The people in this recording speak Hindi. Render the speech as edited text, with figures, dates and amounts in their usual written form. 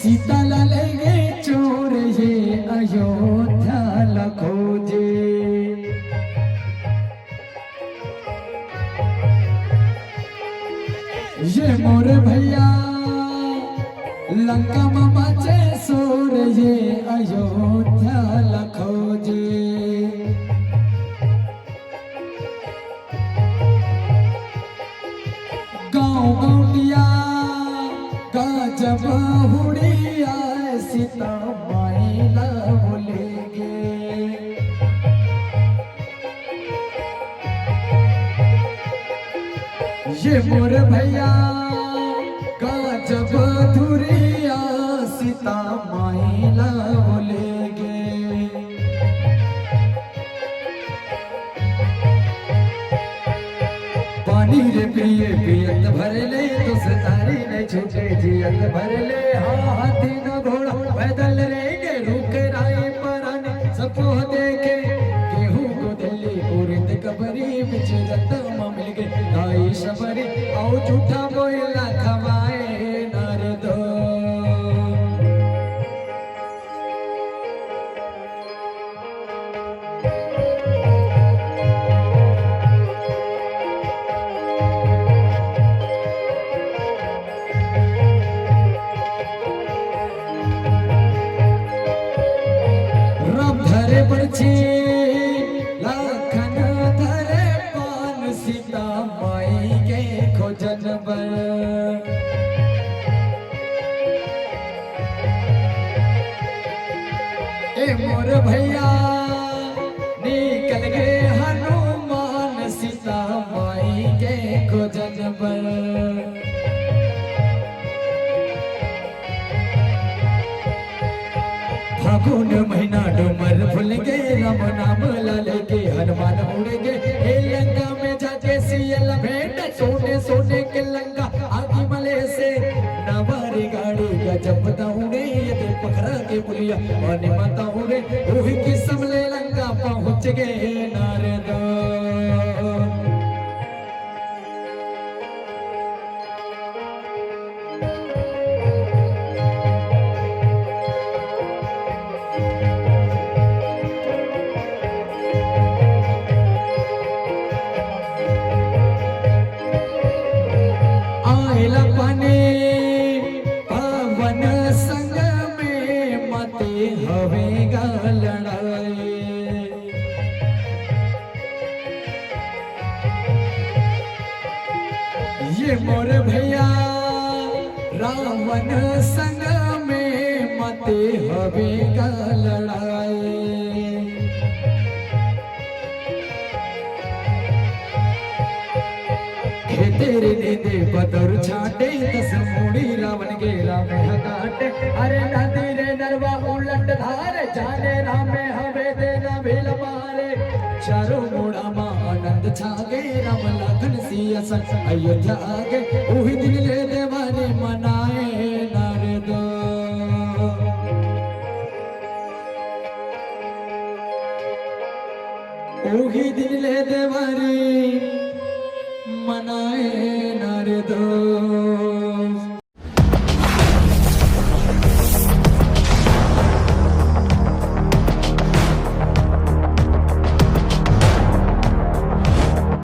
सीता लेंगे चोर ये अयोध्या लखोजे। ये मोर भैया लंका मामा चे सोर ये अयोध्या लखोजे। गाँव गाँवटिया जब हुड़िया सीता माइला बोलेंगे। ये मोर भैया का जब धुरिया सीता माइला बोलेंगे। पानी रे पिए पियत भर ले तो सतारी नहीं छूटे जियत भर ले। हाँ हाथी न घोड़ा पैदल रहेंगे रुक राय पराने सबको देखे गेहूं को दिल्ली पूरी कबरी बिच रत मिल गए दाई शबरी आओ झूठा बोला खवाए नार दो। लखन धरे पान सीता माई के खोजन बर। ए मोर भैया निकल गए हनुमान सीता माई के खोजन बर। फागुन महीना डूमर फूलेंगे राम नाम लालेंगे हनुमान उड़ेंगे। हे लंका में जाके सियल भेंट सोने सोने के लंका आगे मले से नवारी गाड़ी गजब दौड़े ये पखरा के पुलिया माने माता उड़े वही की समले लंका पहुंच गए नारद। पवन संग में मते हवेगा लड़ाई। ये मोर भैया रावण संग में मते हवेगा लड़ाई। तेरे दे बदर छाटे दस मूड़ी रावण के राम हकाटे। अरे नदी रे नरवा उलट धारे जाने राम हवे देना भेल मारे। चारों मोड़ा मां आनंद छागे राम लखन सिया सन अयोध्या आगे। वही दिन ले दे